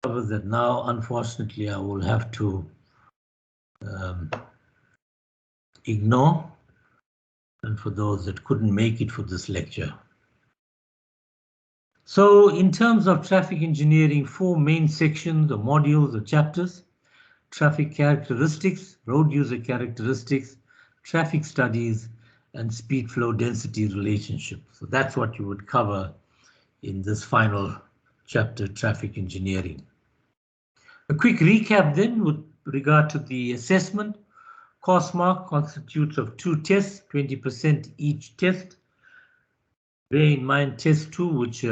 that now, unfortunately, I will have to ignore, and for those that couldn't make it for this lecture. So in terms of traffic engineering, 4 main sections or modules or chapters: traffic characteristics, road user characteristics, traffic studies, and speed flow density relationship. So that's what you would cover in this final chapter, traffic engineering. A quick recap then with regard to the assessment. COSMARK constitutes of 2 tests, 20% each test. Bear in mind test 2, which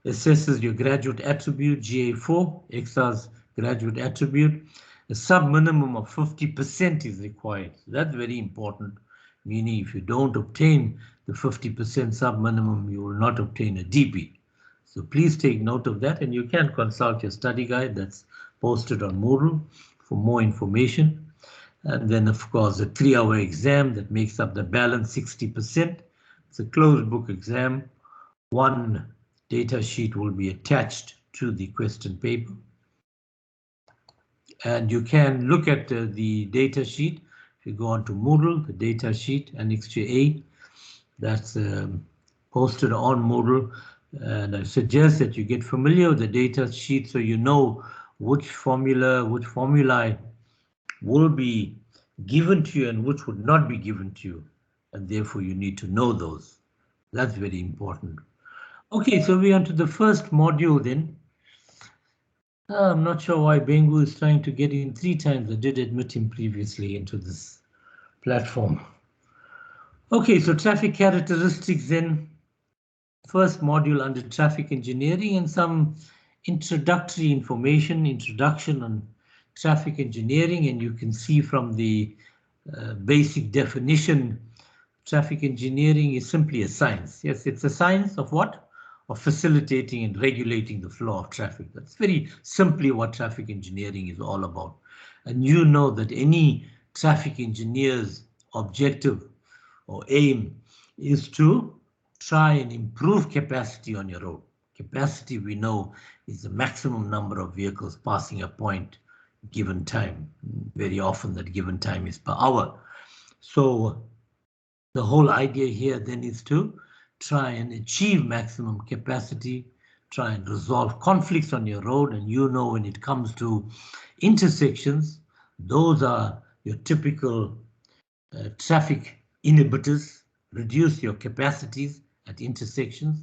assesses your graduate attribute, GA4, EXA's graduate attribute. A sub-minimum of 50% is required. So that's very important, meaning if you don't obtain the 50% sub-minimum, you will not obtain a DP. So please take note of that, and you can consult your study guide that's posted on Moodle for more information. And then, of course, a 3-hour exam that makes up the balance 60%. It's a closed book exam. One data sheet will be attached to the question paper. And you can look at the data sheet. If you go on to Moodle, the data sheet, Annex A, that's posted on Moodle. And I suggest that you get familiar with the data sheet so you know which formulae will be given to you and which would not be given to you. And therefore, you need to know those. That's very important. Okay, so we're on to the first module then. I'm not sure why Bengu is trying to get in 3 times. I did admit him previously into this platform. Okay, so traffic characteristics then. First module under traffic engineering and some introductory information, introduction on traffic engineering. And you can see from the basic definition, traffic engineering is simply a science. Yes, it's a science of what? Of facilitating and regulating the flow of traffic. That's very simply what traffic engineering is all about. And you know that any traffic engineer's objective or aim is to try and improve capacity on your road. Capacity, we know, is the maximum number of vehicles passing a point given time. Very often that given time is per hour. So the whole idea here then is to try and achieve maximum capacity, try and resolve conflicts on your road. And you know, when it comes to intersections, those are your typical traffic inhibitors, reduce your capacities at intersections.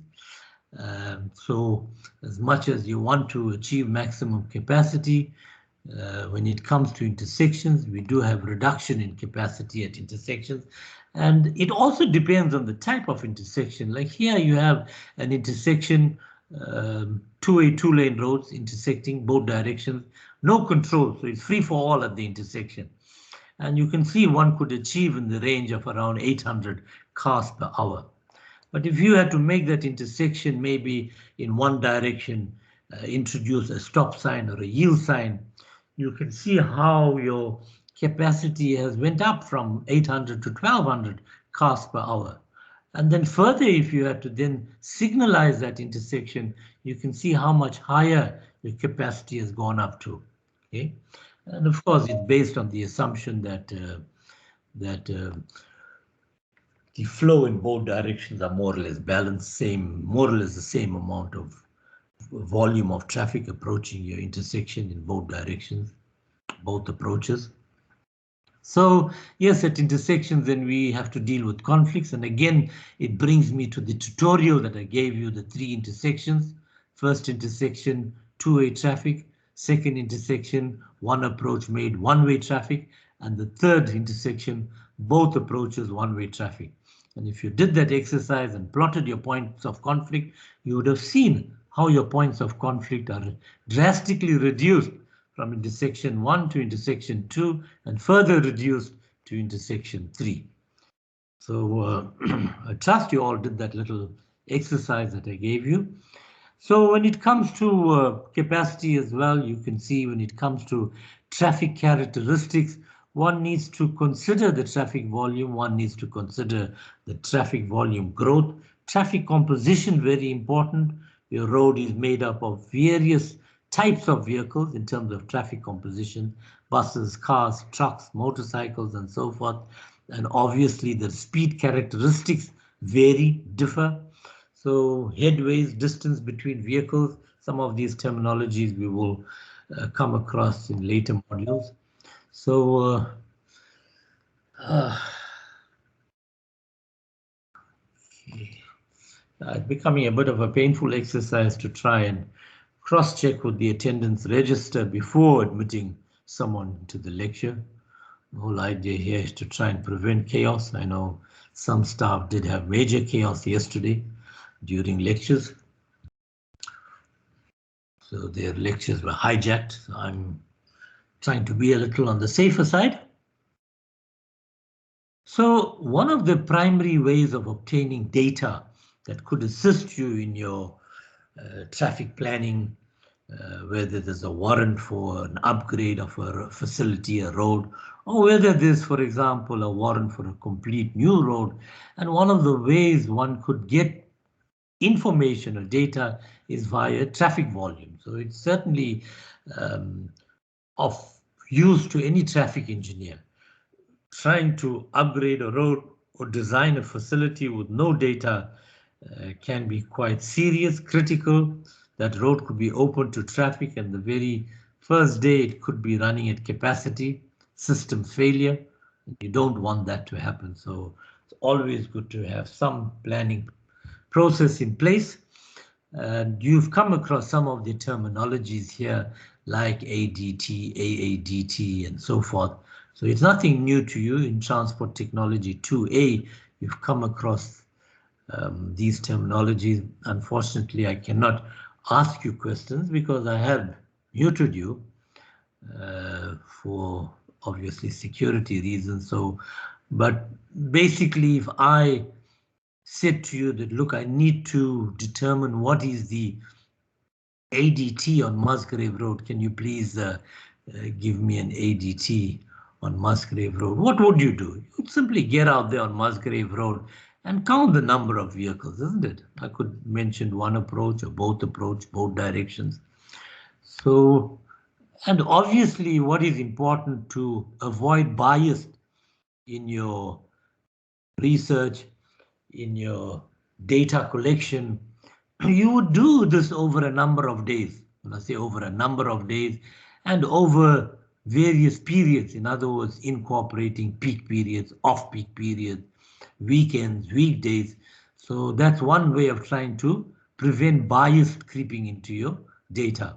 So as much as you want to achieve maximum capacity, when it comes to intersections, we do have reduction in capacity at intersections. And it also depends on the type of intersection. Like here you have an intersection, 2-lane roads intersecting both directions, no control, so it's free for all at the intersection. And you can see one could achieve in the range of around 800 cars per hour. But if you had to make that intersection maybe in one direction, introduce a stop sign or a yield sign, you can see how your capacity has went up from 800 to 1200 cars per hour. And then further, if you had to then signalize that intersection, you can see how much higher your capacity has gone up to. Okay, and of course, it's based on the assumption that the flow in both directions are more or less balanced, more or less the same amount of volume of traffic approaching your intersection in both directions, both approaches. So yes, at intersections, then we have to deal with conflicts. And again, it brings me to the tutorial that I gave you, the 3 intersections. First intersection, 2-way traffic. Second intersection, one approach made 1-way traffic. And the third intersection, both approaches 1-way traffic. And if you did that exercise and plotted your points of conflict, you would have seen how your points of conflict are drastically reduced from intersection 1 to intersection 2 and further reduced to intersection 3. So I trust you all did that little exercise that I gave you. So when it comes to capacity as well, you can see when it comes to traffic characteristics, one needs to consider the traffic volume, one needs to consider the traffic volume growth. Traffic composition, very important. Your road is made up of various types of vehicles in terms of traffic composition, buses, cars, trucks, motorcycles, and so forth. And obviously the speed characteristics vary, differ. So headways, distance between vehicles, some of these terminologies we will come across in later modules. So it's becoming a bit of a painful exercise to try and cross-check with the attendance register before admitting someone to the lecture. The whole idea here is to try and prevent chaos. I know some staff did have major chaos yesterday during lectures. So their lectures were hijacked. So I'm trying to be a little on the safer side. So one of the primary ways of obtaining data that could assist you in your traffic planning, whether there's a warrant for an upgrade of a facility, a road, or whether there's, for example, a warrant for a complete new road. And one of the ways one could get information or data is via traffic volume. So it's certainly of use to any traffic engineer. Trying to upgrade a road or design a facility with no data can be quite serious, critical. That road could be open to traffic and the very first day it could be running at capacity, system failure. You don't want that to happen. So it's always good to have some planning process in place. And you've come across some of the terminologies here like ADT, AADT, and so forth. So it's nothing new to you in Transport Technology 2A. You've come across these terminologies. Unfortunately, I cannot ask you questions because I have muted you for obviously security reasons. So, but basically, if I said to you that, look, I need to determine what is the ADT on Musgrave Road, can you please give me an ADT on Musgrave Road? What would you do? You'd simply get out there on Musgrave Road and count the number of vehicles, isn't it? I could mention one approach or both directions. So, and obviously what is important to avoid bias in your research, in your data collection, you would do this over a number of days. When I say over a number of days and over various periods, in other words, incorporating peak periods, off-peak periods, weekends, weekdays. So that's one way of trying to prevent bias creeping into your data.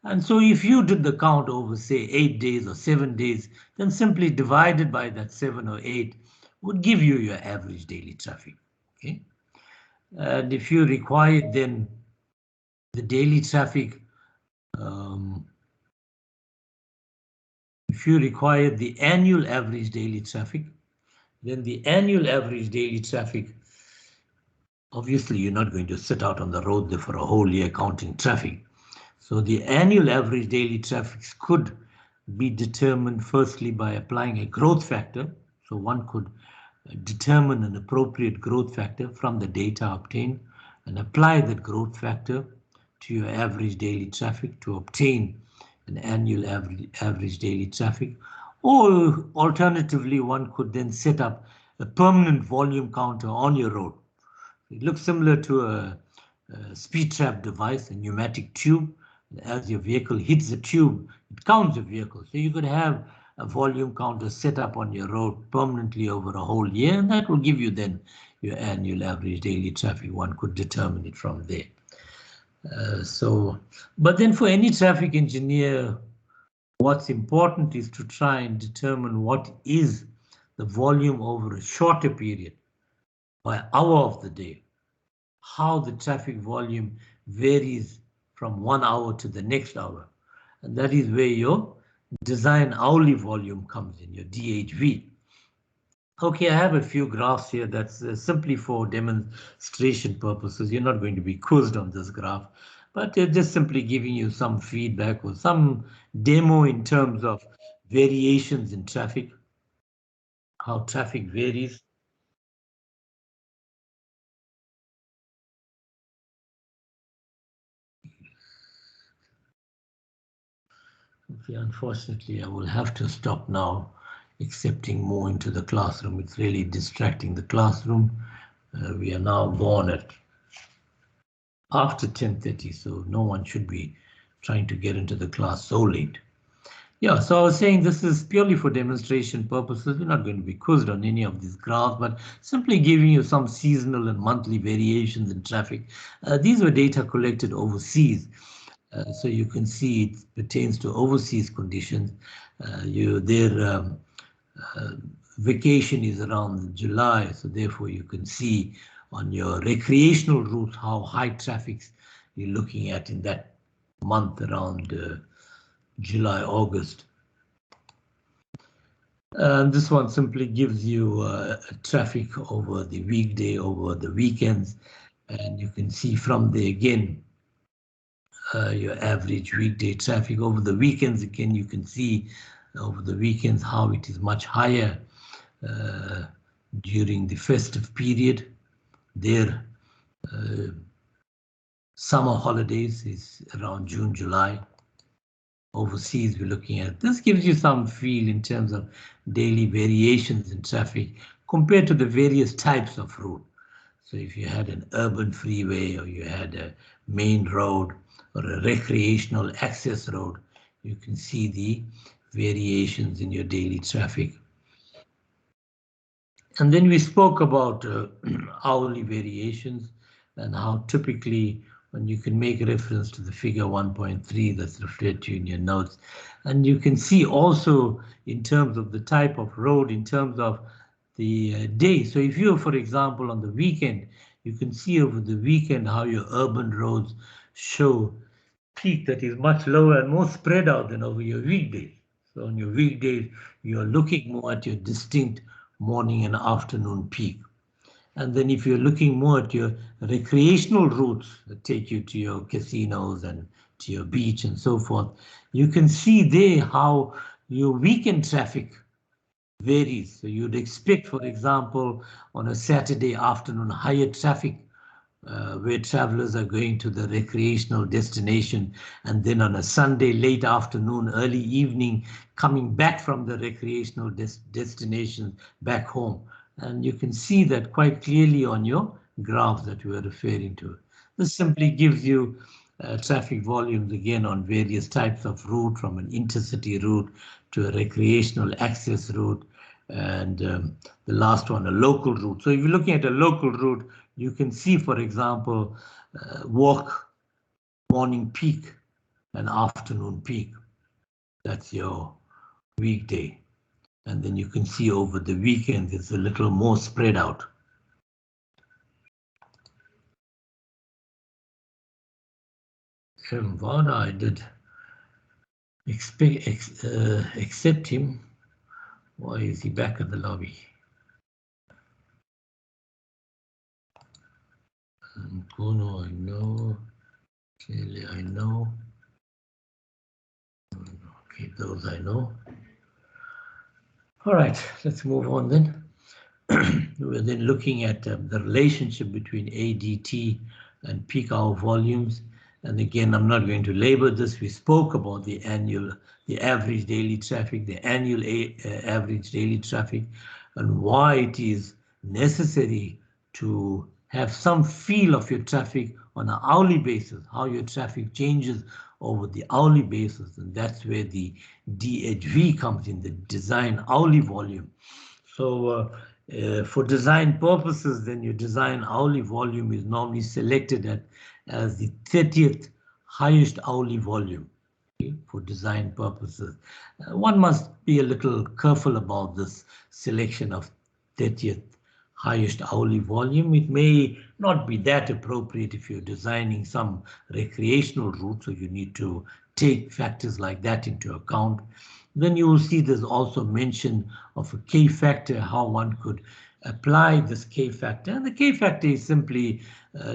And so if you did the count over, say, 8 days or 7 days, then simply divided by that 7 or 8 would give you your average daily traffic. Okay. And if you require then the daily traffic, if you require the annual average daily traffic, then the annual average daily traffic, obviously you're not going to sit out on the road there for a whole year counting traffic. So the annual average daily traffic could be determined firstly by applying a growth factor. So one could determine an appropriate growth factor from the data obtained and apply that growth factor to your average daily traffic to obtain an annual average daily traffic. Or alternatively, one could then set up a permanent volume counter on your road. It looks similar to a speed trap device, a pneumatic tube. As your vehicle hits the tube, it counts the vehicle. So you could have a volume counter set up on your road permanently over a whole year, and that will give you then your annual average daily traffic. One could determine it from there. But then for any traffic engineer, what's important is to try and determine what is the volume over a shorter period by hour of the day, how the traffic volume varies from 1 hour to the next hour. And that is where your design hourly volume comes in, your DHV. Okay, I have a few graphs here that's simply for demonstration purposes. You're not going to be quizzed on this graph, but just simply giving you some feedback or some demo in terms of variations in traffic, how traffic varies. Okay, unfortunately, I will have to stop now accepting more into the classroom. It's really distracting the classroom. We are now gone at after 10:30, so no one should be trying to get into the class so late. Yeah, so I was saying this is purely for demonstration purposes. We're not going to be quizzed on any of these graphs, but simply giving you some seasonal and monthly variations in traffic. These were data collected overseas. So you can see it pertains to overseas conditions. Their vacation is around July, so therefore you can see on your recreational routes how high traffic you're looking at in that month around July, August. This one simply gives you traffic over the weekday, over the weekends, and you can see from there again your average weekday traffic. Over the weekends again, you can see over the weekends how it is much higher during the festive period. Their summer holidays is around June, July. Overseas, we're looking at this. Gives you some feel in terms of daily variations in traffic compared to the various types of route. So if you had an urban freeway or you had a main road or a recreational access road, you can see the variations in your daily traffic. And then we spoke about hourly variations and how typically when you can make reference to the figure 1.3 that's referred to in your notes. And you can see also in terms of the type of road, in terms of the day. So if you're, for example, on the weekend, you can see over the weekend how your urban roads show peak that is much lower and more spread out than over your weekdays. So on your weekdays, you're looking more at your distinct morning and afternoon peak. And then if you're looking more at your recreational routes that take you to your casinos and to your beach and so forth, you can see there how your weekend traffic varies. So you'd expect, for example, on a Saturday afternoon, higher traffic where travelers are going to the recreational destination, and then on a Sunday late afternoon, early evening, coming back from the recreational destination back home. And you can see that quite clearly on your graph that we were referring to. This simply gives you traffic volumes again on various types of route, from an intercity route to a recreational access route, and the last one, a local route. So if you're looking at a local route, you can see, for example, walk morning peak and afternoon peak. That's your weekday. And then you can see over the weekend, it's a little more spread out. Vada, I did accept him. Why is he back at the lobby? Kuno, I know. Kelly, I know. Okay, those I know. All right, let's move on then. We're then looking at the relationship between ADT and peak hour volumes. And again, I'm not going to labor this. We spoke about the average daily traffic, the annual average daily traffic, and why it is necessary to have some feel of your traffic on an hourly basis, how your traffic changes over the hourly basis. And that's where the DHV comes in, the design hourly volume. So for design purposes, then your design hourly volume is normally selected as the 30th highest hourly volume, okay, for design purposes. One must be a little careful about this selection of 30th highest hourly volume. It may not be that appropriate if you're designing some recreational route, so you need to take factors like that into account. Then you will see there's also mention of a K factor, how one could apply this K factor. And the K factor is simply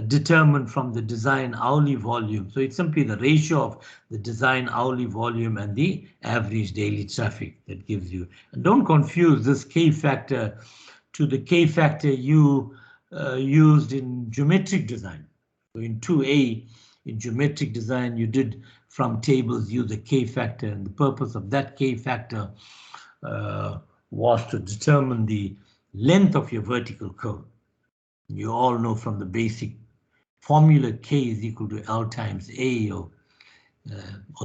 determined from the design hourly volume. So it's simply the ratio of the design hourly volume and the average daily traffic that gives you. And don't confuse this K factor to the K factor you used in geometric design. So in 2A, in geometric design, you did from tables use a K factor, and the purpose of that K factor was to determine the length of your vertical curve. You all know from the basic formula K is equal to L times A, or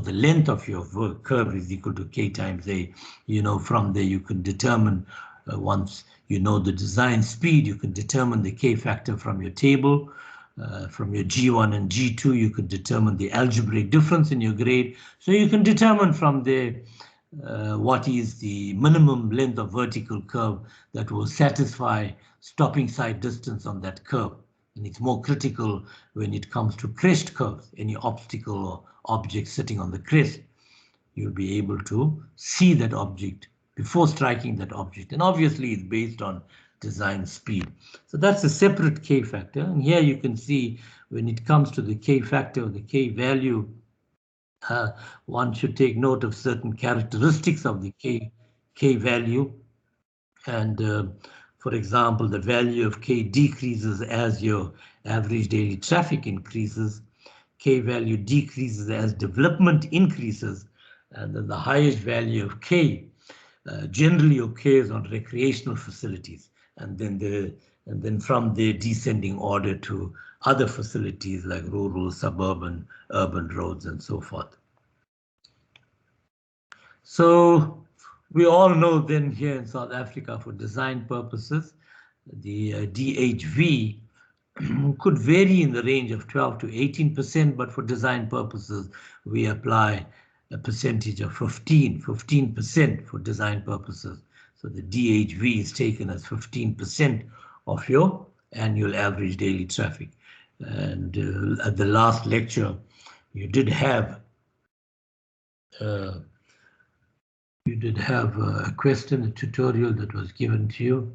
the length of your curve is equal to K times A. You know, from there you can determine, once you know the design speed, you can determine the K factor from your table. From your G1 and G2, you could determine the algebraic difference in your grade. So you can determine from there what is the minimum length of vertical curve that will satisfy stopping side distance on that curve. And it's more critical when it comes to crest curves, any obstacle or object sitting on the crest. You'll be able to see that object before striking that object. And obviously it's based on design speed. So that's a separate K factor. And here you can see when it comes to the K factor, the K value, one should take note of certain characteristics of the K value. And for example, the value of K decreases as your average daily traffic increases. K value decreases as development increases. And then the highest value of K generally occurs on recreational facilities. And then from there descending order to other facilities like rural, suburban, urban roads, and so forth. So we all know then here in South Africa, for design purposes, the DHV could vary in the range of 12 to 18%, but for design purposes, we apply a percentage of 15% for design purposes. So the DHV is taken as 15% of your annual average daily traffic. And at the last lecture, you did have a question, a tutorial that was given to you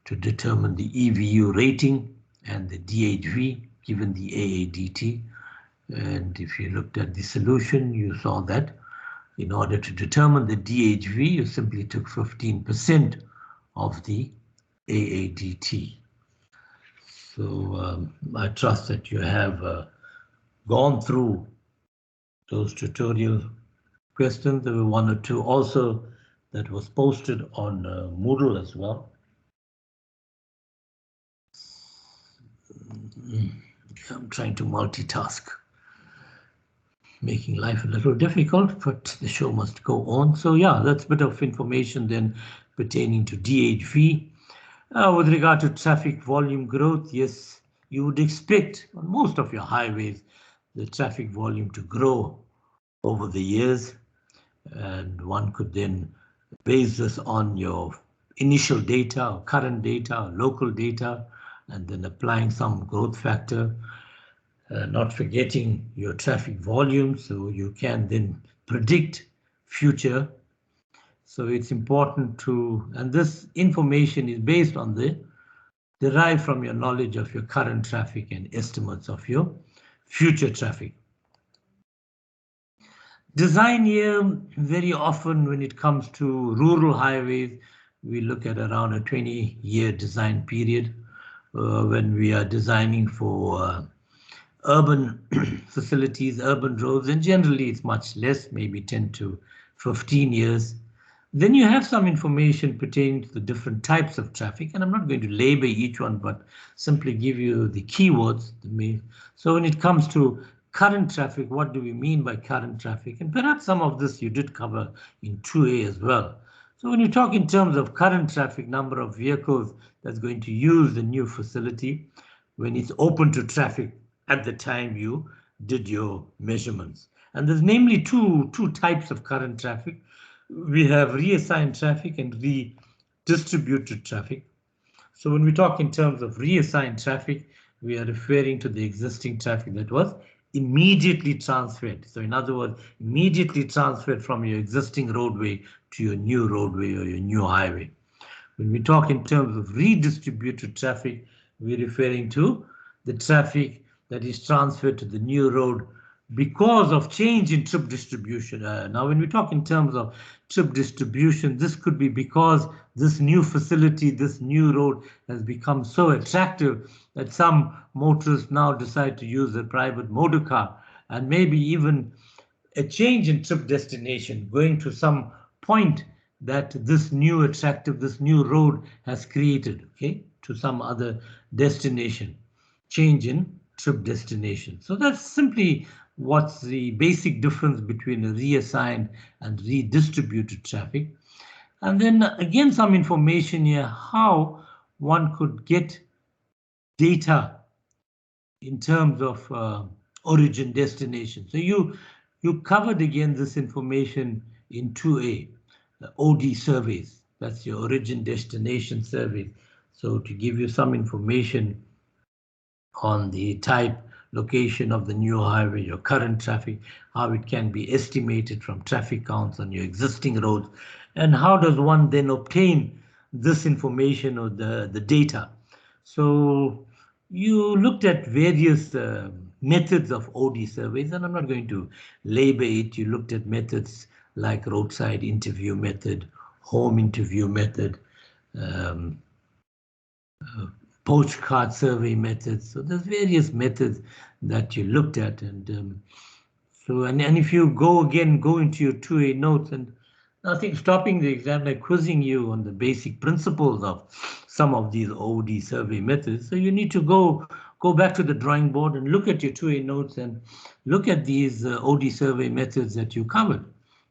to determine the EVU rating and the DHV given the AADT. And if you looked at the solution, you saw that in order to determine the DHV, you simply took 15% of the AADT. So I trust that you have gone through those tutorial questions. There were one or two also that was posted on Moodle as well. I'm trying to multitask, making life a little difficult, but the show must go on. So yeah, that's a bit of information then pertaining to DHV. With regard to traffic volume growth, yes, you would expect on most of your highways the traffic volume to grow over the years. And one could then base this on your initial data or current data or local data, and then applying some growth factor, not forgetting your traffic volume, so you can then predict future. So it's important to, and this information is based on derived from your knowledge of your current traffic and estimates of your future traffic. Design here, very often when it comes to rural highways, we look at around a 20-year design period. When we are designing for urban facilities, urban roads, and generally it's much less, maybe 10 to 15 years. Then you have some information pertaining to the different types of traffic, and I'm not going to label each one, but simply give you the keywords. So when it comes to current traffic, what do we mean by current traffic? And perhaps some of this you did cover in 2A as well. So when you talk in terms of current traffic, number of vehicles that's going to use the new facility when it's open to traffic at the time you did your measurements. And there's namely two types of current traffic. We have reassigned traffic and redistributed traffic. So when we talk in terms of reassigned traffic, we are referring to the existing traffic that was immediately transferred. So in other words, immediately transferred from your existing roadway to your new roadway or your new highway. When we talk in terms of redistributed traffic, we're referring to the traffic that is transferred to the new road because of change in trip distribution. Now, when we talk in terms of trip distribution, this could be because this new facility, this new road has become so attractive that some motorists now decide to use a private motor car, and maybe even a change in trip destination, going to some point that this new attractive, this new road has created, okay, to some other destination, change in trip destination. So that's simply what's the basic difference between a reassigned and redistributed traffic. And then again, some information here, how one could get data in terms of origin destination. So you covered again this information in 2A, the OD surveys. That's your origin destination survey. So to give you some information on the type, location of the new highway, your current traffic, how it can be estimated from traffic counts on your existing roads, and how does one then obtain this information or the data. So you looked at various methods of OD surveys, and I'm not going to labor it. You looked at methods like roadside interview method, home interview method, postcard survey methods. So there's various methods that you looked at, and and if you go into your 2A notes, and nothing stopping the examiner quizzing you on the basic principles of some of these OD survey methods. So you need to go back to the drawing board and look at your 2A notes and look at these OD survey methods that you covered.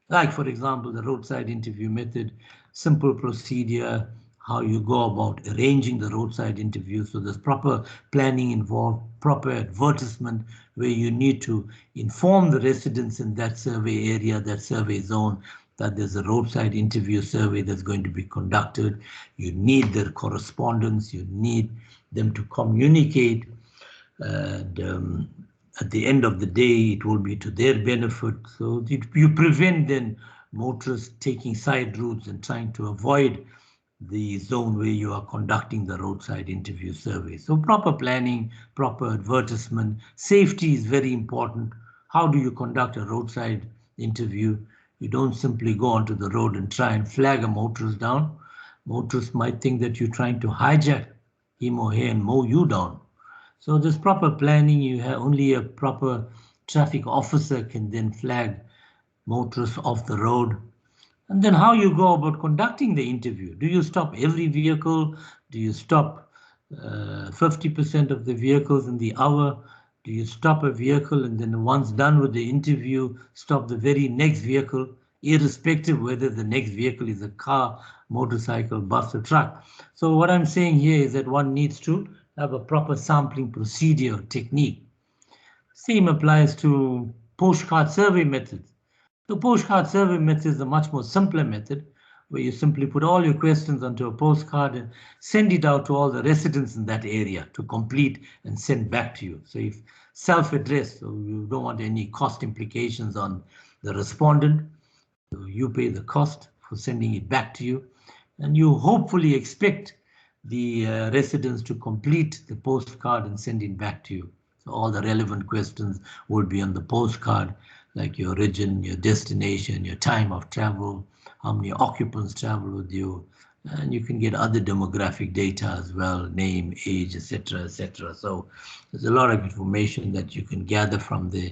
Like, for example, the roadside interview method, simple procedure, how you go about arranging the roadside interview. So there's proper planning involved, proper advertisement, where you need to inform the residents in that survey area, that survey zone, that there's a roadside interview survey that's going to be conducted. You need their correspondence, you need them to communicate, and at the end of the day, it will be to their benefit. So you prevent then motorists taking side routes and trying to avoid the zone where you are conducting the roadside interview survey. So proper planning, proper advertisement, safety is very important. How do you conduct a roadside interview? You don't simply go onto the road and try and flag a motorist down. Motorists might think that you're trying to hijack him or her and mow you down. So there's proper planning. You have only a proper traffic officer can then flag motorists off the road. And then how you go about conducting the interview. Do you stop every vehicle? Do you stop 50% of the vehicles in the hour? Do you stop a vehicle and then once done with the interview, stop the very next vehicle, irrespective whether the next vehicle is a car, motorcycle, bus, or truck? So what I'm saying here is that one needs to have a proper sampling procedure technique. Same applies to postcard survey methods. The postcard survey method is a much more simpler method, where you simply put all your questions onto a postcard and send it out to all the residents in that area to complete and send back to you. So if self-addressed, so you don't want any cost implications on the respondent, so you pay the cost for sending it back to you, and you hopefully expect the residents to complete the postcard and send it back to you. So all the relevant questions will be on the postcard, like your origin, your destination, your time of travel, how many occupants travel with you, and you can get other demographic data as well, name, age, etc., etc. So there's a lot of information that you can gather from there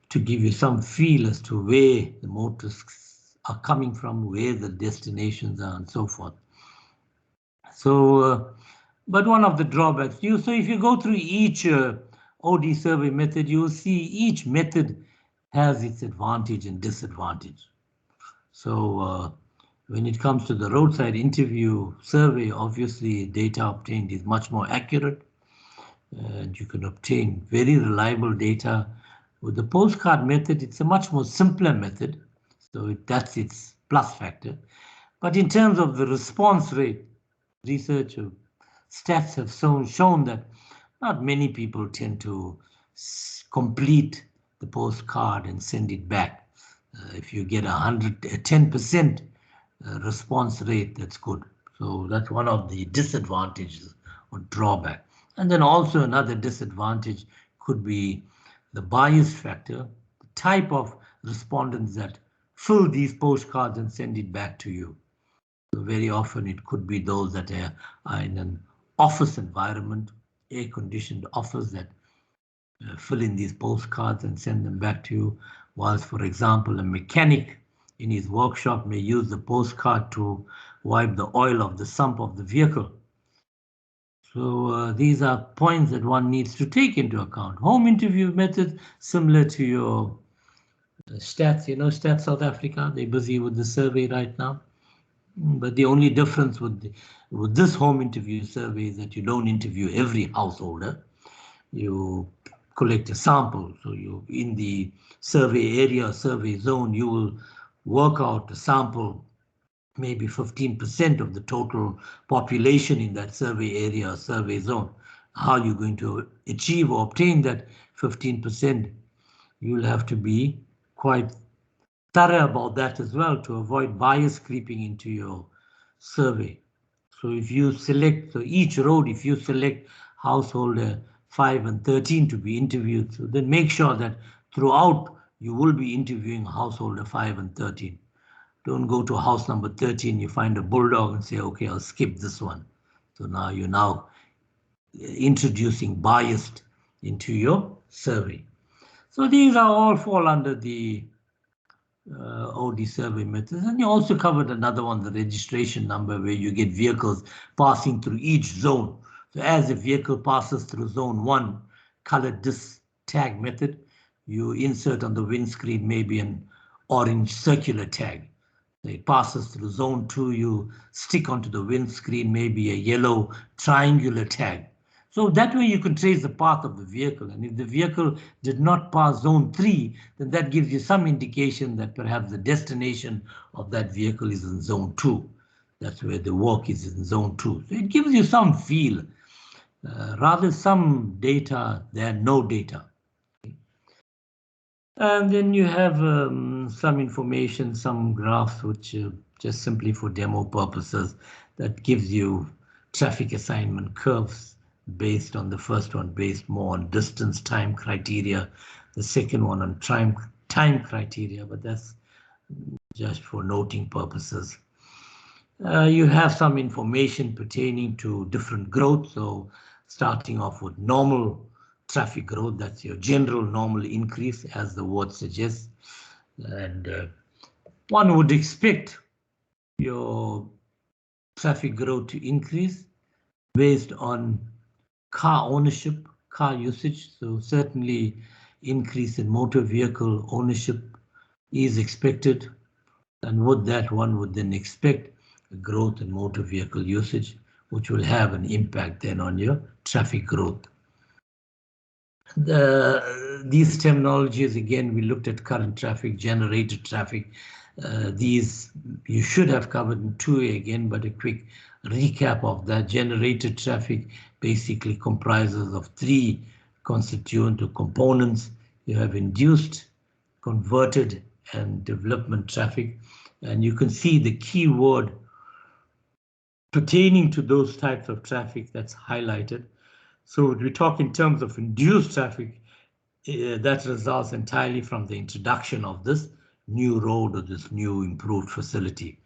to give you some feel as to where the motorists are coming from, where the destinations are, and so forth. So, but one of the drawbacks, so if you go through each OD survey method, you will see each method has its advantage and disadvantage. So when it comes to the roadside interview survey, obviously data obtained is much more accurate, and you can obtain very reliable data. With the postcard method, it's a much more simpler method, so that's its plus factor. But in terms of the response rate, research or stats have shown that not many people tend to complete the postcard and send it back. If you get 10% response rate, that's good. So that's one of the disadvantages or drawback. And then also another disadvantage could be the bias factor, the type of respondents that fill these postcards and send it back to you. So very often it could be those that are in an office environment, air-conditioned office, that fill in these postcards and send them back to you. Whilst, for example, a mechanic in his workshop may use the postcard to wipe the oil of the sump of the vehicle. So these are points that one needs to take into account. Home interview methods, similar to your Stats, you know, Stats South Africa, they're busy with the survey right now. But the only difference with this home interview survey is that you don't interview every householder. You collect a sample. So you, in the survey area, survey zone, you will work out a sample, maybe 15% of the total population in that survey area or survey zone. How you're going to achieve or obtain that 15%, you'll have to be quite thorough about that as well to avoid bias creeping into your survey. So if you select, so each road, if you select householder 5 and 13 to be interviewed, so then make sure that throughout you will be interviewing householder 5 and 13. Don't go to house number 13, you find a bulldog and say, okay, I'll skip this one. So now you're now introducing bias into your survey. So these are all fall under the OD survey methods. And you also covered another one, the registration number, where you get vehicles passing through each zone. So as a vehicle passes through zone 1, colored disc tag method, you insert on the windscreen maybe an orange circular tag. So it passes through zone 2, you stick onto the windscreen maybe a yellow triangular tag. So that way you can trace the path of the vehicle. And if the vehicle did not pass zone 3, then that gives you some indication that perhaps the destination of that vehicle is in zone 2. That's where the work is, in zone 2. So it gives you some feel, rather some data than no data. And then you have some information, some graphs, which just simply for demo purposes, that gives you traffic assignment curves based on the first one, based more on distance time criteria, the second one on time criteria, but that's just for noting purposes. You have some information pertaining to different growth. So starting off with normal traffic growth, that's your general normal increase, as the word suggests. And one would expect your traffic growth to increase based on car ownership, car usage. So certainly increase in motor vehicle ownership is expected. And with that, one would then expect a growth in motor vehicle usage, which will have an impact then on your traffic growth. These terminologies, again, we looked at current traffic, generated traffic. These you should have covered in 2A again, but a quick recap of that. Generated traffic basically comprises of 3 constituent or components. You have induced, converted, and development traffic. And you can see the key word pertaining to those types of traffic that's highlighted. So we talk in terms of induced traffic, that results entirely from the introduction of this new road or this new improved facility.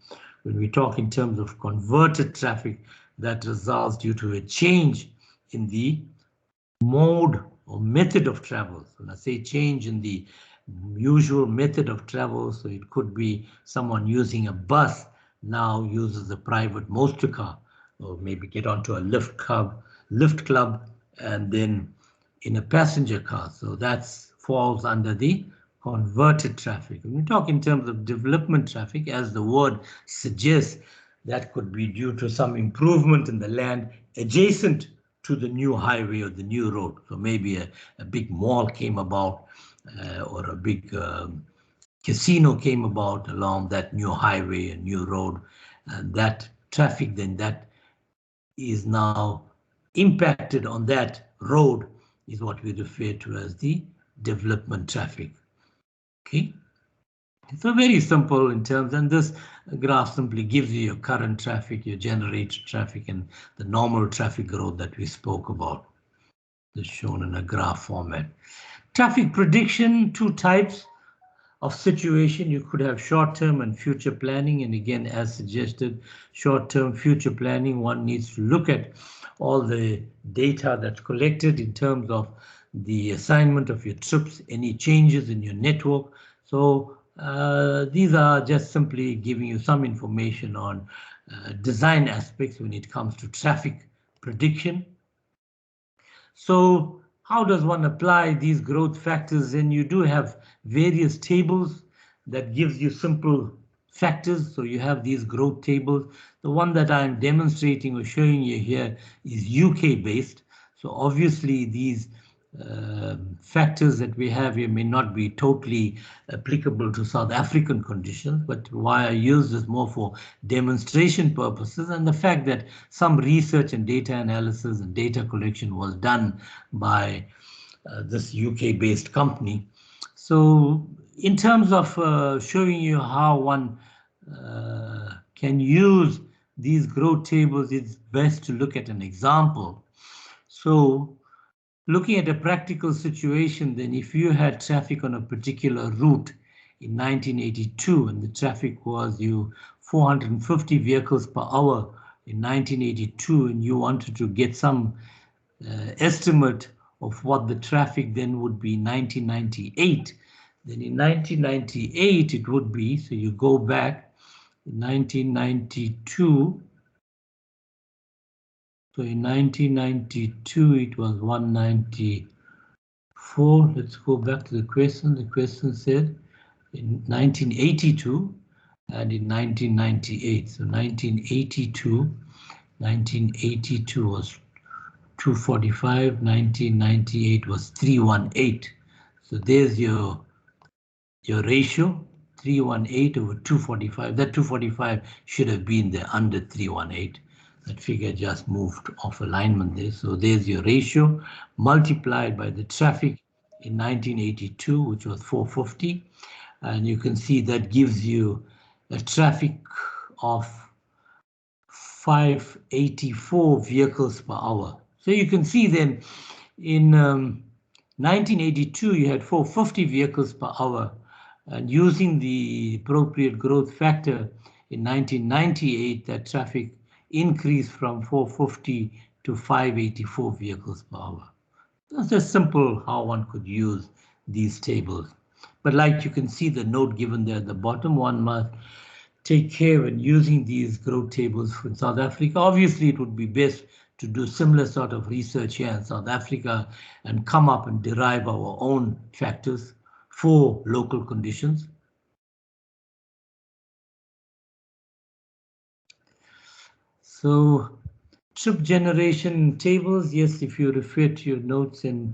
When we talk in terms of converted traffic, that results due to a change in the mode or method of travel. So when I say change in the usual method of travel, so it could be someone using a bus now uses a private motor car, or maybe get onto a lift club, and then in a passenger car. So that falls under the converted traffic. When we talk in terms of development traffic, as the word suggests, that could be due to some improvement in the land adjacent to the new highway or the new road. So maybe a big mall came about, or a big casino came about along that new highway and new road, and that traffic then that is now impacted on that road is what we refer to as the development traffic. Okay, so very simple in terms, and this graph simply gives you your current traffic, your generated traffic, and the normal traffic growth that we spoke about. This is shown in a graph format. Traffic prediction, two types of situation. You could have short-term and future planning, and again, as suggested, short-term, future planning, one needs to look at all the data that's collected in terms of the assignment of your trips, any changes in your network. So these are just simply giving you some information on design aspects when it comes to traffic prediction. So how does one apply these growth factors? And you do have various tables that gives you simple factors. So you have these growth tables. The one that I'm demonstrating or showing you here is UK based. So obviously these factors that we have here may not be totally applicable to South African conditions, but why I use this more for demonstration purposes, and the fact that some research and data analysis and data collection was done by this UK-based company. So in terms of showing you how one can use these growth tables, it's best to look at an example. So looking at a practical situation, then if you had traffic on a particular route in 1982 and the traffic was 450 vehicles per hour in 1982, and you wanted to get some estimate of what the traffic then would be in 1998, then in 1998 it would be, so you go back in 1992. So in 1992, it was 194. Let's go back to the question. The question said in 1982 and in 1998. So 1982 was 245, 1998 was 318. So there's your ratio, 318 over 245. That 245 should have been there under 318. That figure just moved off alignment there. So there's your ratio multiplied by the traffic in 1982, which was 450. And you can see that gives you a traffic of 584 vehicles per hour. So you can see then in 1982, you had 450 vehicles per hour. And using the appropriate growth factor in 1998, that traffic increased from 450 to 584 vehicles per hour. That's just simple how one could use these tables. But like you can see the note given there at the bottom, one must take care when using these growth tables for South Africa. Obviously, it would be best to do similar sort of research here in South Africa and come up and derive our own factors for local conditions. So trip generation tables, yes, if you refer to your notes in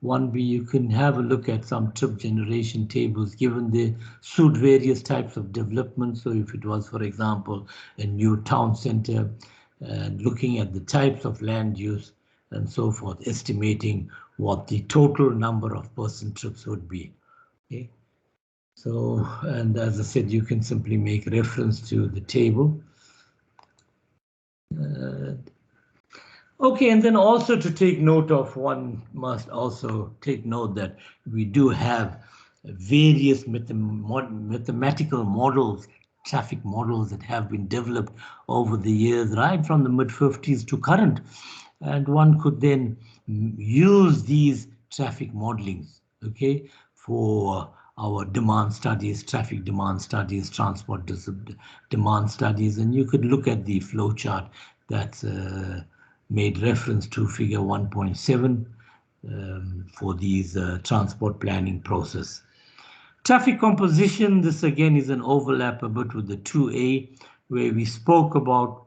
1B, you can have a look at some trip generation tables given they suit various types of development. So if it was, for example, a new town center, looking at the types of land use and so forth, estimating what the total number of person trips would be. Okay. So, and as I said, you can simply make reference to the table. Okay, and then also to take note of, one must also take note that we do have various mathematical models, traffic models that have been developed over the years, right from the mid-50s to current. And one could then use these traffic modelings, okay, for our demand studies, traffic demand studies, transport demand studies, and you could look at the flow chart that's made reference to figure 1.7 for these transport planning process. Traffic composition, this again is an overlap a bit with the 2A, where we spoke about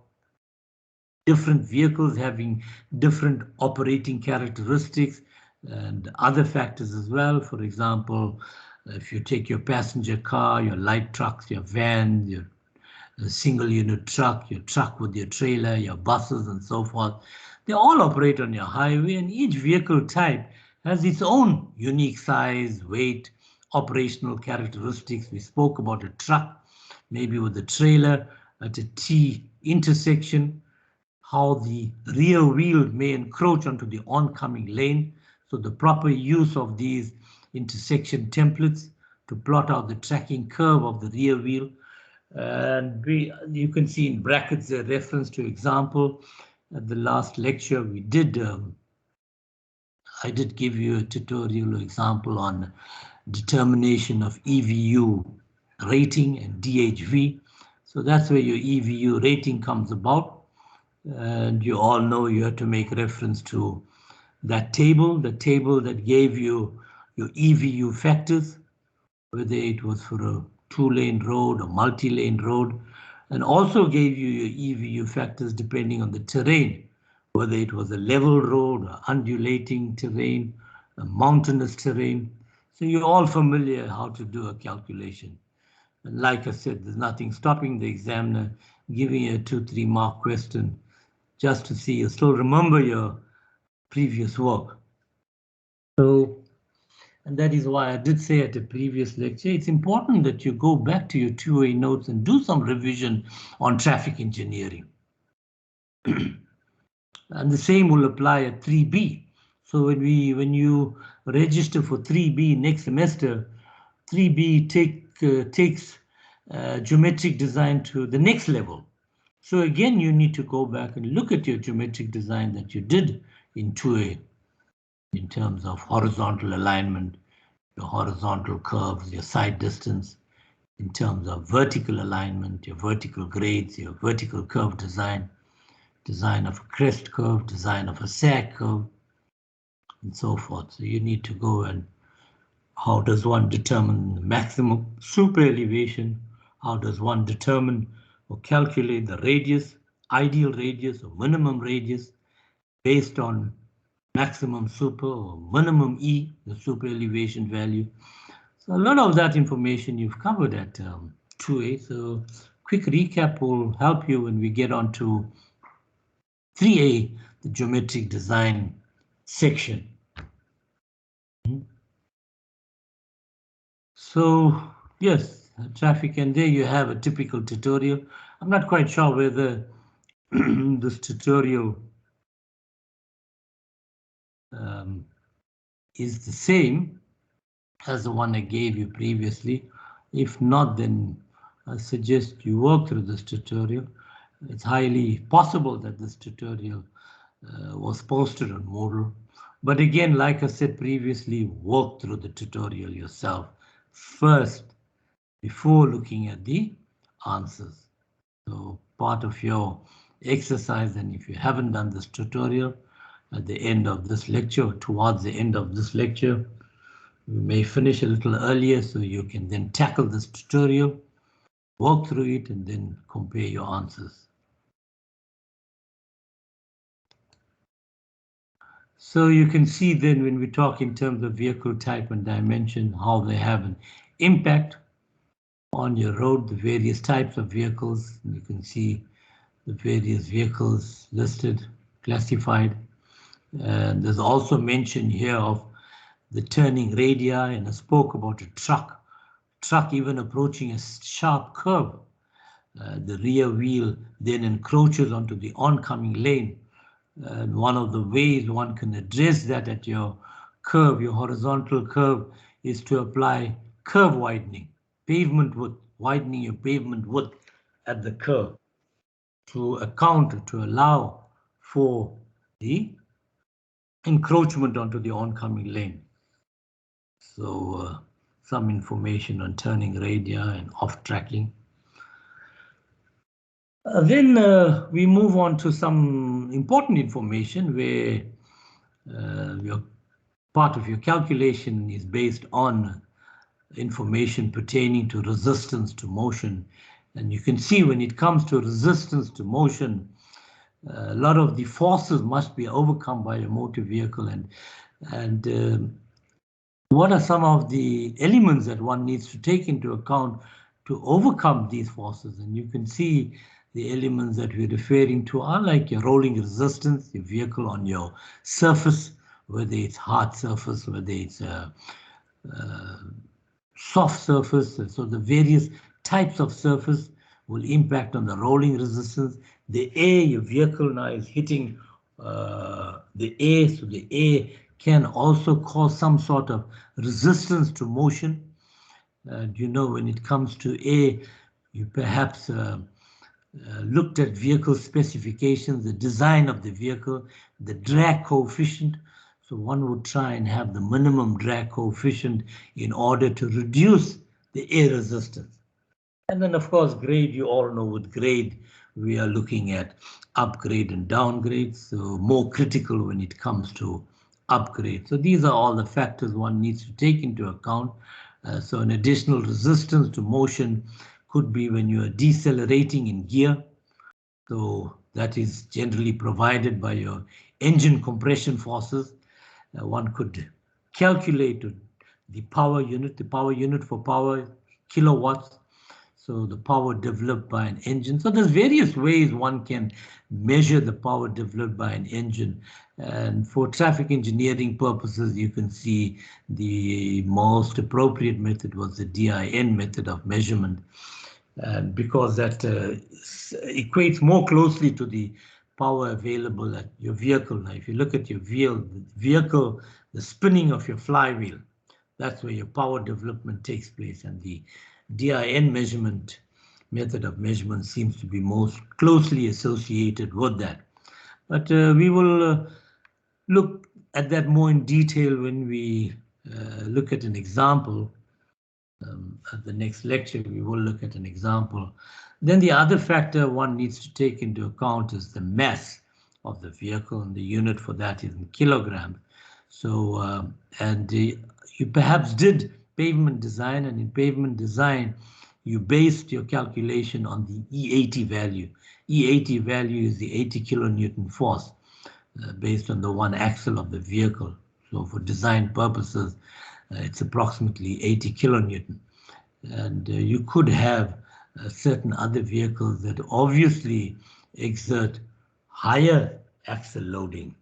different vehicles having different operating characteristics and other factors as well. For example, if you take your passenger car, your light trucks, your vans, your single unit truck, your truck with your trailer, your buses and so forth, they all operate on your highway, and each vehicle type has its own unique size, weight, operational characteristics. We spoke about a truck, maybe with a trailer at a T intersection, how the rear wheel may encroach onto the oncoming lane. So the proper use of these intersection templates to plot out the tracking curve of the rear wheel. And you can see in brackets a reference to example. At the last lecture we did, I did give you a tutorial example on determination of EVU rating and DHV. So that's where your EVU rating comes about. And you all know you have to make reference to that table, the table that gave you your EVU factors, whether it was for a 2-lane road or multi-lane road, and also gave you your EVU factors depending on the terrain, whether it was a level road, or undulating terrain, a mountainous terrain. So you're all familiar how to do a calculation. And like I said, there's nothing stopping the examiner giving you a 2-3 mark question just to see you still remember your previous work. So, and that is why I did say at a previous lecture, it's important that you go back to your 2A notes and do some revision on traffic engineering. And the same will apply at 3B. So when you register for 3B next semester, 3B takes geometric design to the next level. So again, you need to go back and look at your geometric design that you did in 2A in terms of horizontal alignment, your horizontal curves, your side distance, in terms of vertical alignment, your vertical grades, your vertical curve design, design of a crest curve, design of a sag curve, and so forth. So you need to go and how does one determine the maximum super elevation? How does one determine or calculate the radius, ideal radius or minimum radius based on maximum super or minimum E, the super elevation value? So a lot of that information you've covered at 2A. So quick recap will help you when we get on to 3A, the geometric design section. So yes, traffic, and there you have a typical tutorial. I'm not quite sure whether this tutorial is the same as the one I gave you previously. If not, then I suggest you work through this tutorial. It's highly possible that this tutorial was posted on Moodle. But again, like I said previously, work through the tutorial yourself first before looking at the answers. So part of your exercise, and if you haven't done this tutorial, at the end of this lecture, towards the end of this lecture, we may finish a little earlier so you can then tackle this tutorial, work through it, and then compare your answers. So you can see then when we talk in terms of vehicle type and dimension, how they have an impact on your road, the various types of vehicles. You can see the various vehicles listed, classified. And there's also mention here of the turning radii, and I spoke about a truck even approaching a sharp curve. The rear wheel then encroaches onto the oncoming lane. And one of the ways one can address that at your curve, your horizontal curve, is to apply curve widening, pavement width, widening your pavement width at the curve to account, to allow for the encroachment onto the oncoming lane. So some information on turning radii and off tracking. Then we move on to some important information where your part of your calculation is based on information pertaining to resistance to motion. And you can see when it comes to resistance to motion, a lot of the forces must be overcome by a motor vehicle. And what are some of the elements that one needs to take into account to overcome these forces? And you can see the elements that we're referring to are like your rolling resistance, your vehicle on your surface, whether it's hard surface, whether it's a soft surface. So the various types of surface will impact on the rolling resistance. The air, your vehicle now is hitting the air, so the air can also cause some sort of resistance to motion. You know, when it comes to air, you perhaps looked at vehicle specifications, the design of the vehicle, the drag coefficient. So one would try and have the minimum drag coefficient in order to reduce the air resistance. And then, of course, grade, you all know with grade, we are looking at upgrade and downgrade, so more critical when it comes to upgrade. So these are all the factors one needs to take into account. So an additional resistance to motion could be when you are decelerating in gear. So that is generally provided by your engine compression forces. One could calculate the power unit for power, kilowatts. So the power developed by an engine. So there's various ways one can measure the power developed by an engine. And for traffic engineering purposes, you can see the most appropriate method was the DIN method of measurement. And because that equates more closely to the power available at your vehicle. Now, if you look at your vehicle, the spinning of your flywheel, that's where your power development takes place, and the DIN measurement method of measurement seems to be most closely associated with that. But we will look at that more in detail when we look at an example. At the next lecture, we will look at an example. Then the other factor one needs to take into account is the mass of the vehicle, and the unit for that is in kilograms. So, you perhaps did pavement design, and in pavement design, you based your calculation on the E80 value. E80 value is the 80 kilonewton force based on the one axle of the vehicle. So for design purposes, it's approximately 80 kilonewton. And you could have certain other vehicles that obviously exert higher axle loading.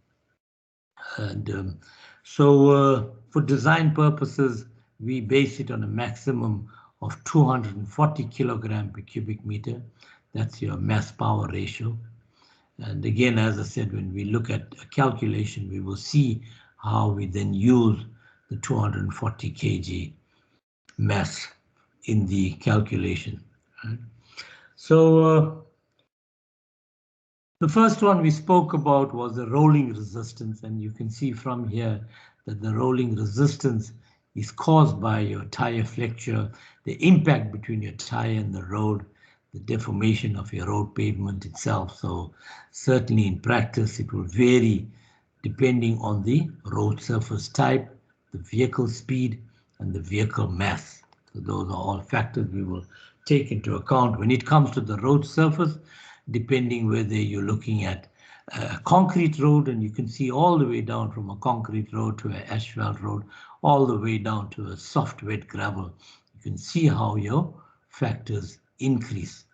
And so for design purposes, we base it on a maximum of 240 kilogram per cubic meter. That's your mass power ratio. And again, as I said, when we look at a calculation, we will see how we then use the 240 kg mass in the calculation. Right? So the first one we spoke about was the rolling resistance, and you can see from here that the rolling resistance is caused by your tire flexure, the impact between your tire and the road, the deformation of your road pavement itself. So certainly in practice, it will vary depending on the road surface type, the vehicle speed, and the vehicle mass. So those are all factors we will take into account when it comes to the road surface, depending whether you're looking at a concrete road, and you can see all the way down from a concrete road to an asphalt road, all the way down to a soft wet gravel. You can see how your factors increase.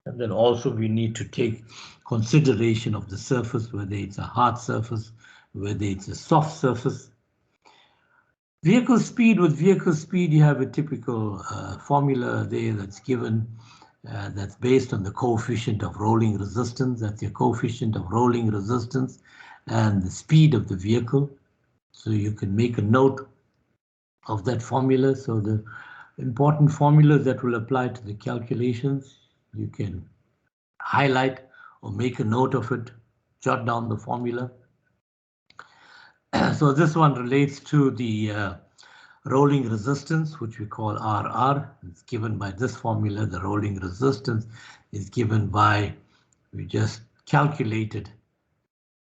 And then also we need to take consideration of the surface, whether it's a hard surface, whether it's a soft surface. Vehicle speed, with vehicle speed, you have a typical formula there that's given. That's based on the coefficient of rolling resistance. That's your coefficient of rolling resistance and the speed of the vehicle. So you can make a note of that formula. So the important formulas that will apply to the calculations, you can highlight or make a note of it, jot down the formula. So this one relates to the rolling resistance, which we call RR. It's given by this formula. The rolling resistance is given by, we just calculated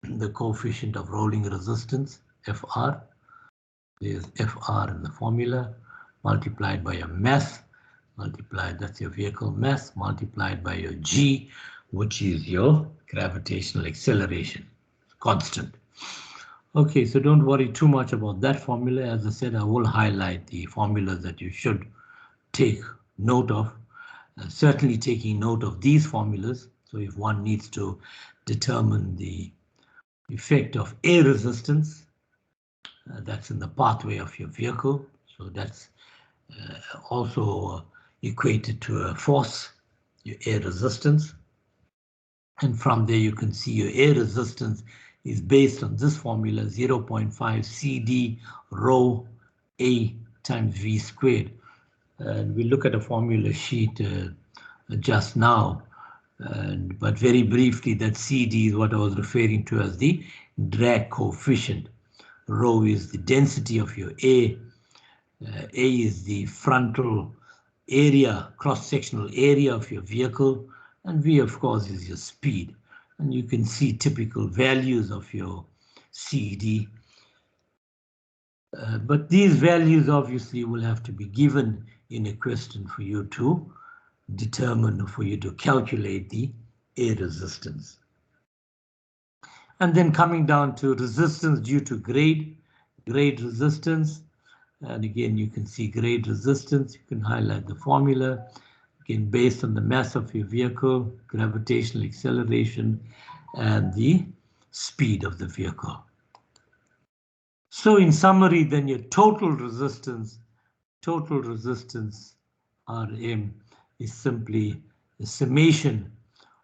the coefficient of rolling resistance, FR. There's FR in the formula, multiplied by your mass, multiplied, that's your vehicle mass, multiplied by your G, which is your gravitational acceleration, constant. Okay, so don't worry too much about that formula. As I said, I will highlight the formulas that you should take note of. Certainly taking note of these formulas. So if one needs to determine the effect of air resistance, that's in the pathway of your vehicle. So that's also equated to a force, your air resistance. And from there you can see your air resistance is based on this formula, 0.5 CD rho A times V squared. And we look at a formula sheet just now, but very briefly, that CD is what I was referring to as the drag coefficient. Rho is the density of your A. A is the frontal area, cross-sectional area of your vehicle, and V, of course, is your speed. And you can see typical values of your CD. But these values obviously will have to be given in a question for you to determine, for you to calculate the air resistance. And then coming down to resistance due to grade resistance. And again, you can see grade resistance. You can highlight the formula. Again, based on the mass of your vehicle, gravitational acceleration, and the speed of the vehicle. So in summary, then your total resistance Rm is simply the summation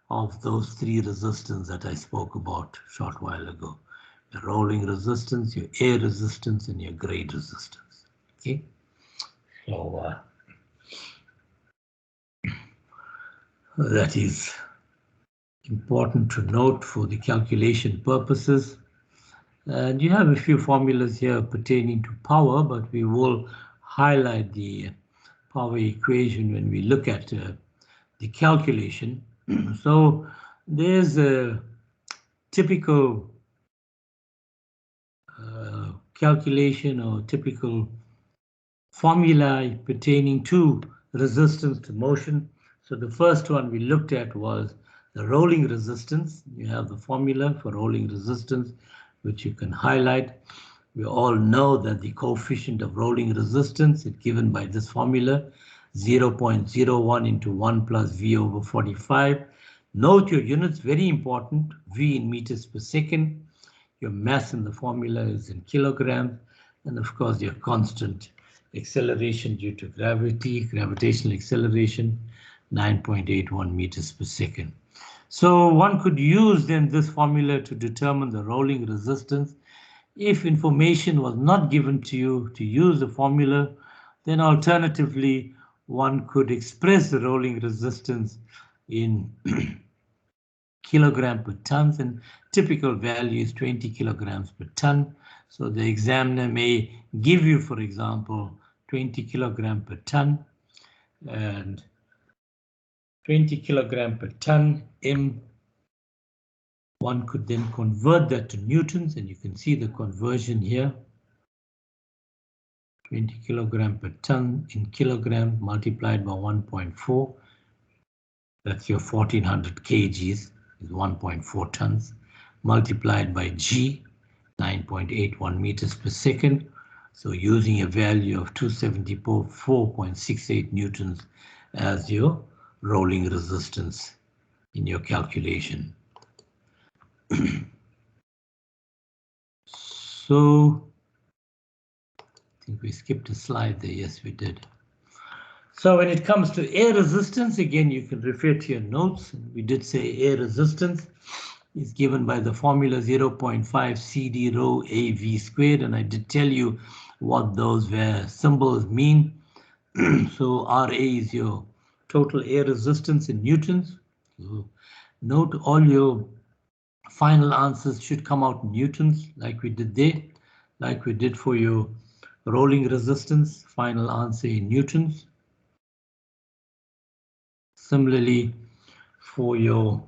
of those three resistances that I spoke about a short while ago. Your rolling resistance, your air resistance, and your grade resistance. Okay, so that is important to note for the calculation purposes. And you have a few formulas here pertaining to power, but we will highlight the power equation when we look at the calculation. So there's a typical calculation or typical formula pertaining to resistance to motion. So the first one we looked at was the rolling resistance. You have the formula for rolling resistance, which you can highlight. We all know that the coefficient of rolling resistance is given by this formula, 0.01 into 1 plus V over 45. Note your units, very important, V in meters per second. Your mass in the formula is in kilograms, and of course your constant acceleration due to gravity, gravitational acceleration, 9.81 meters per second. So one could use then this formula to determine the rolling resistance. If information was not given to you to use the formula, then alternatively one could express the rolling resistance in kilogram per tons, and typical value is 20 kilograms per ton. So the examiner may give you, for example, 20 kilogram per ton, and 20 kilogram per ton M. One could then convert that to newtons, and you can see the conversion here. 20 kilogram per ton in kilograms multiplied by 1.4. That's your 1400 kgs, is 1.4 tons, multiplied by G, 9.81 meters per second. So using a value of 274.68 newtons as your rolling resistance in your calculation. So I think we skipped a slide there. Yes, we did. So when it comes to air resistance, again, you can refer to your notes. We did say air resistance is given by the formula 0.5 CD rho AV squared, and I did tell you what those symbols mean. So RA is your total air resistance in newtons. So note all your final answers should come out in newtons, like we did there, like we did for your rolling resistance, final answer in newtons. Similarly, for your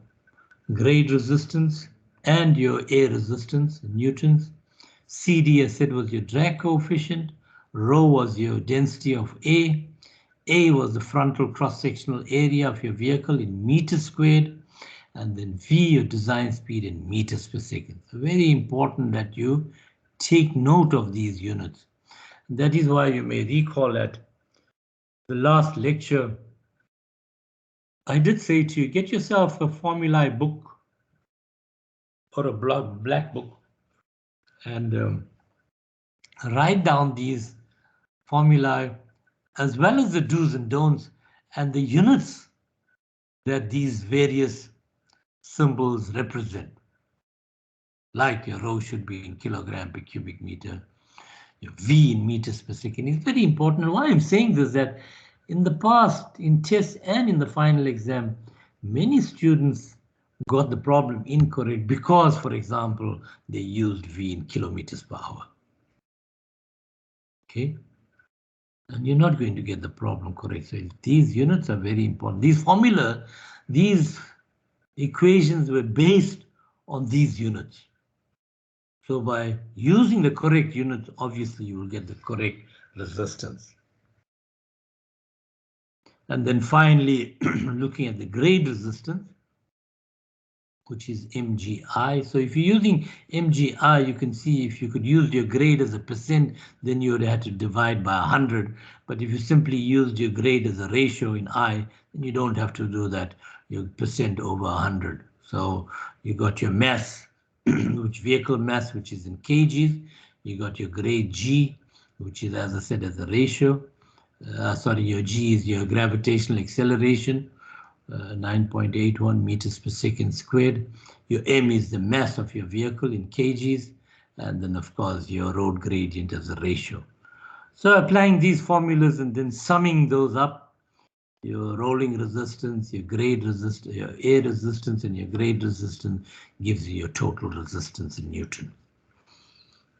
grade resistance and your air resistance in newtons, CD, I said, was your drag coefficient, rho was your density of A was the frontal cross-sectional area of your vehicle in meters squared, and then V, your design speed in meters per second. So very important that you take note of these units. That is why you may recall at the last lecture, I did say to you, get yourself a formulae book or a black book and write down these formulae as well as the do's and don'ts and the units that these various symbols represent. like your rho should be in kilogram per cubic meter, your V in meters per second. It's very important. Why I'm saying this is that in the past, in tests and in the final exam, many students got the problem incorrect because, for example, they used V in kilometers per hour. Okay, and you're not going to get the problem correct. So these units are very important. These formula, these equations were based on these units. So by using the correct units, obviously you will get the correct resistance. And then finally, looking at the grade resistance, which is MGI. So if you're using MGI, you can see if you could use your grade as a percent, then you would have to divide by 100. But if you simply used your grade as a ratio in I, then you don't have to do that, your percent over 100. So you got your mass, which vehicle mass, which is in kgs. You got your grade G, which is, as I said, as a ratio. Sorry, your G is your gravitational acceleration. 9.81 meters per second squared. Your M is the mass of your vehicle in kgs, and then of course your road gradient as a ratio. So applying these formulas and then summing those up, your rolling resistance, your grade resistance, your air resistance, and your grade resistance gives you your total resistance in Newton.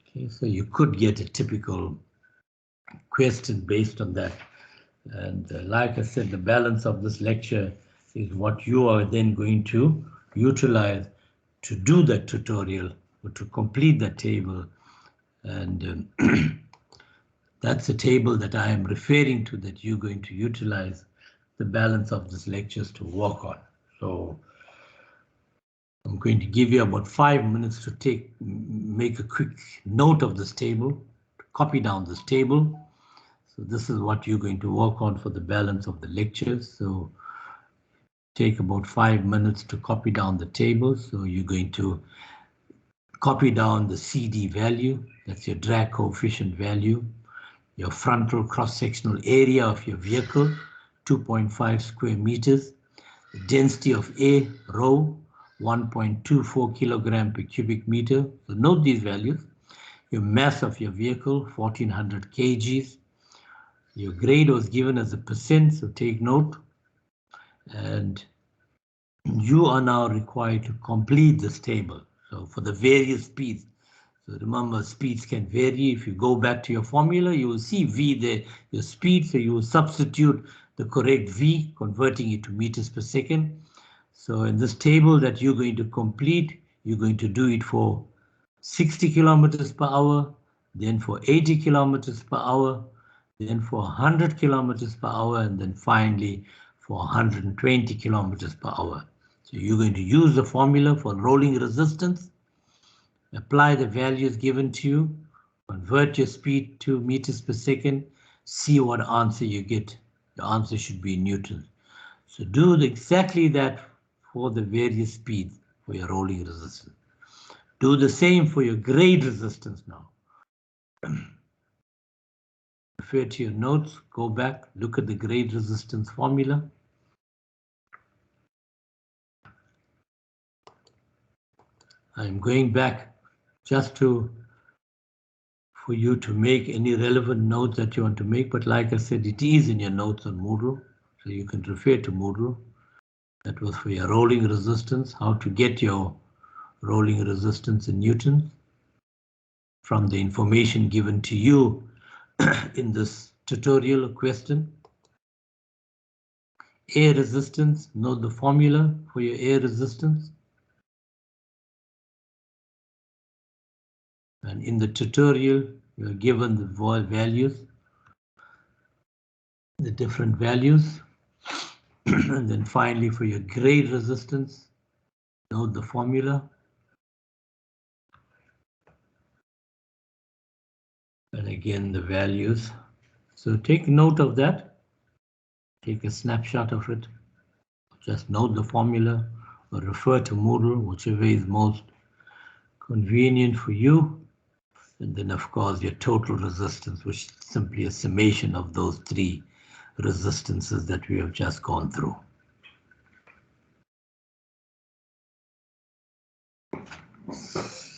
Okay, so you could get a typical question based on that. And like I said, the balance of this lecture is what you are then going to utilize to do that tutorial or to complete that table. And that's a table that I am referring to that you're going to utilize the balance of these lectures to work on. So I'm going to give you about 5 minutes to make a quick note of this table, copy down this table. So this is what you're going to work on for the balance of the lectures. So take about 5 minutes to copy down the table. So you're going to copy down the CD value, that's your drag coefficient value, your frontal cross-sectional area of your vehicle, 2.5 square meters, the density of A, rho, 1.24 kilogram per cubic meter. So note these values. Your mass of your vehicle, 1400 kgs. Your grade was given as a percent, so take note. And you are now required to complete this table. So for the various speeds, so remember speeds can vary. If you go back to your formula, you will see V there, your speed. So you will substitute the correct V, converting it to meters per second. So in this table that you're going to complete, you're going to do it for 60 kilometers per hour, then for 80 kilometers per hour, then for 100 kilometers per hour, and then finally for 120 kilometers per hour. So you're going to use the formula for rolling resistance, apply the values given to you, convert your speed to meters per second, see what answer you get. The answer should be in Newton. So do exactly that for the various speeds for your rolling resistance. Do the same for your grade resistance now. Refer to your notes, go back, look at the grade resistance formula. I'm going back just for you to make any relevant notes that you want to make, but like I said, it is in your notes on Moodle, so you can refer to Moodle. That was for your rolling resistance, how to get your rolling resistance in Newton from the information given to you in this tutorial question. Air resistance, know the formula for your air resistance. And in the tutorial, you're given the values, the different values. And then finally, for your grade resistance, note the formula. And again, the values. So take note of that. Take a snapshot of it. Just note the formula or refer to Moodle, whichever is most convenient for you. And then, of course, your total resistance, which is simply a summation of those three resistances that we have just gone through.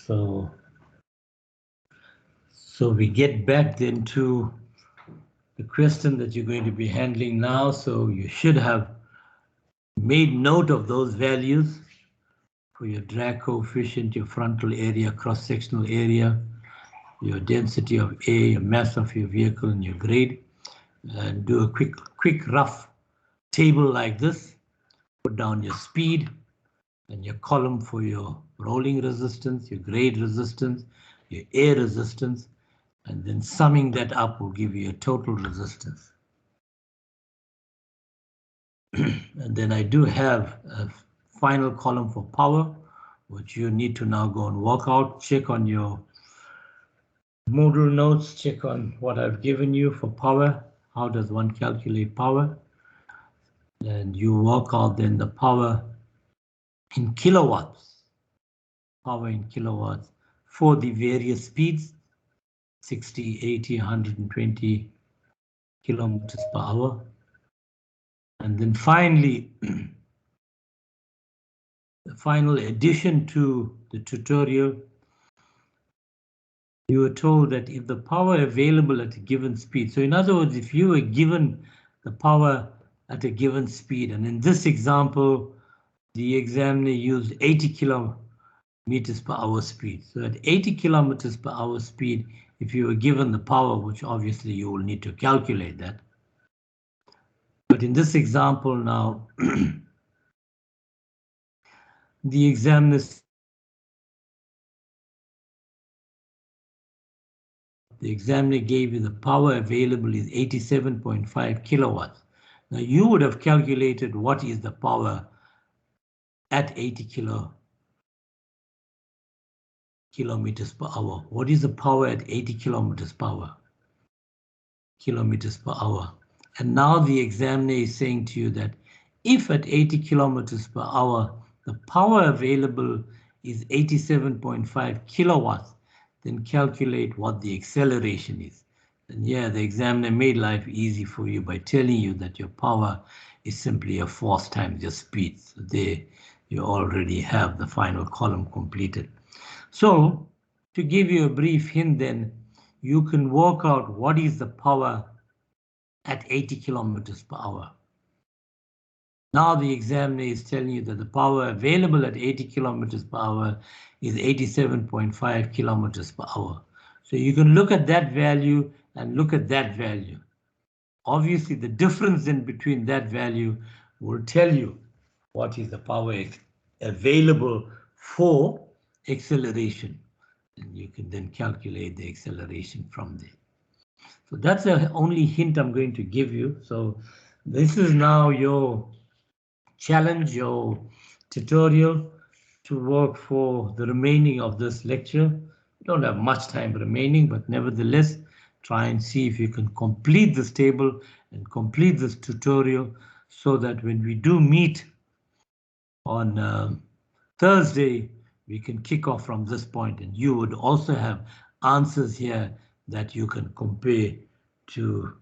So we get back then to the question that you're going to be handling now. So you should have made note of those values for your drag coefficient, your frontal area, cross-sectional area, your density of A, your mass of your vehicle, and your grade. And do a quick rough table like this. Put down your speed and your column for your rolling resistance, your grade resistance, your air resistance, and then summing that up will give you a total resistance. And then I do have a final column for power, which you need to now go and work out. Check on your modal notes, check on what I've given you for power. How does one calculate power? And you work out then the power in kilowatts. Power in kilowatts for the various speeds, 60, 80, 120 kilometers per hour. And then finally, the final addition to the tutorial, you were told that if the power available at a given speed, so in other words, if you were given the power at a given speed, and in this example, the examiner used 80 kilometers per hour speed. So at 80 kilometers per hour speed, if you were given the power, which obviously you will need to calculate that. But in this example now, the examiner gave you the power available is 87.5 kilowatts. Now you would have calculated what is the power at 80 kilometers per hour. What is the power at 80 kilometers per hour? And now the examiner is saying to you that if at 80 kilometers per hour, the power available is 87.5 kilowatts, then calculate what the acceleration is. And yeah, the examiner made life easy for you by telling you that your power is simply a force times your speed. So there you already have the final column completed. So to give you a brief hint then, you can work out what is the power at 80 kilometers per hour. Now the examiner is telling you that the power available at 80 kilometers per hour is 87.5 kilometers per hour. So you can look at that value and look at that value. Obviously, the difference in between that value will tell you what is the power available for acceleration. And you can then calculate the acceleration from there. So that's the only hint I'm going to give you. So this is now your challenge, your tutorial to work for the remaining of this lecture. You don't have much time remaining, but nevertheless, try and see if you can complete this table and complete this tutorial so that when we do meet on Thursday, we can kick off from this point, and you would also have answers here that you can compare to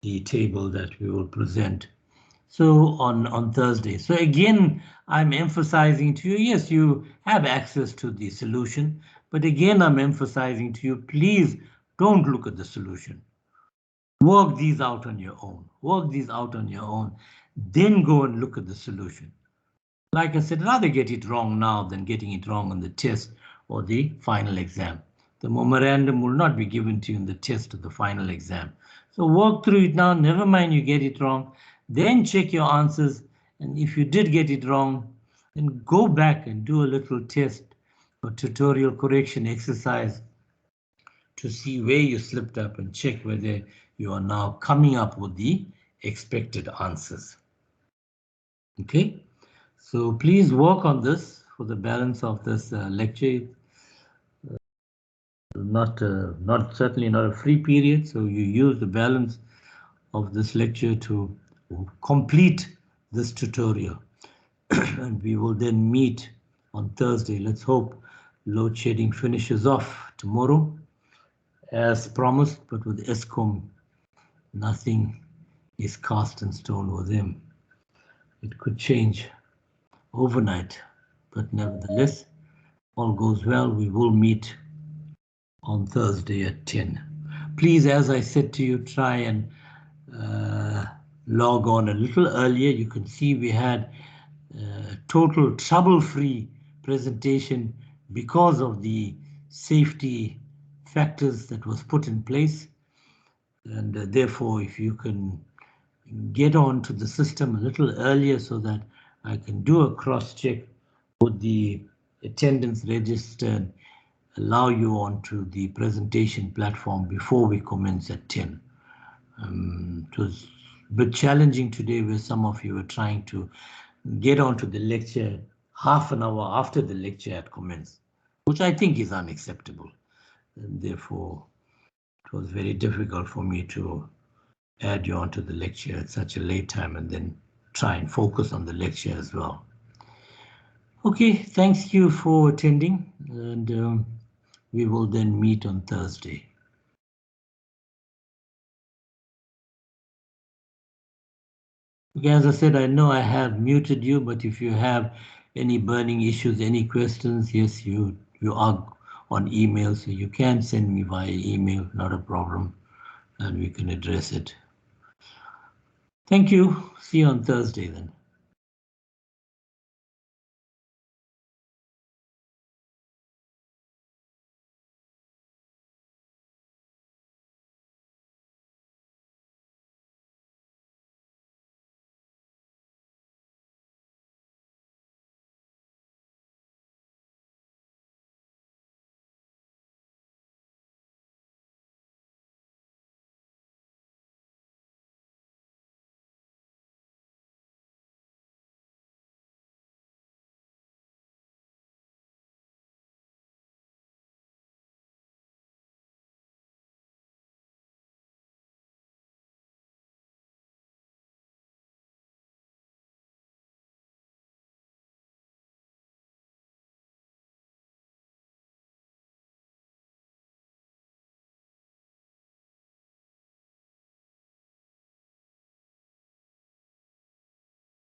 the table that we will present. So on Thursday. So again, I'm emphasizing to you, yes, you have access to the solution, but again, I'm emphasizing to you, please don't look at the solution. Work these out on your own. Work these out on your own. Then go and look at the solution. Like I said, rather get it wrong now than getting it wrong on the test or the final exam. The memorandum will not be given to you in the test or the final exam. So work through it now, never mind you get it wrong, then check your answers. And if you did get it wrong, then go back and do a little test or tutorial correction exercise to see where you slipped up and check whether you are now coming up with the expected answers. Okay. So please work on this for the balance of this lecture. Certainly not a free period, so you use the balance of this lecture to complete this tutorial. And we will then meet on Thursday. Let's hope load shedding finishes off tomorrow as promised, but with Eskom, nothing is cast in stone with him. It could change overnight, but nevertheless, all goes well, we will meet on Thursday at 10. Please, as I said to you, try and log on a little earlier. You can see we had total trouble-free presentation because of the safety factors that was put in place. And therefore, if you can get onto the system a little earlier so that I can do a cross-check with the attendance register and allow you onto the presentation platform before we commence at 10. It was a bit challenging today where some of you were trying to get onto the lecture half an hour after the lecture had commenced, which I think is unacceptable. And therefore, it was very difficult for me to add you onto the lecture at such a late time and then try and focus on the lecture as well. Okay, thank you for attending, and we will then meet on Thursday. Okay, as I said, I know I have muted you, but if you have any burning issues, any questions, yes, you are on email, so you can send me via email, not a problem, and we can address it. Thank you. See you on Thursday then.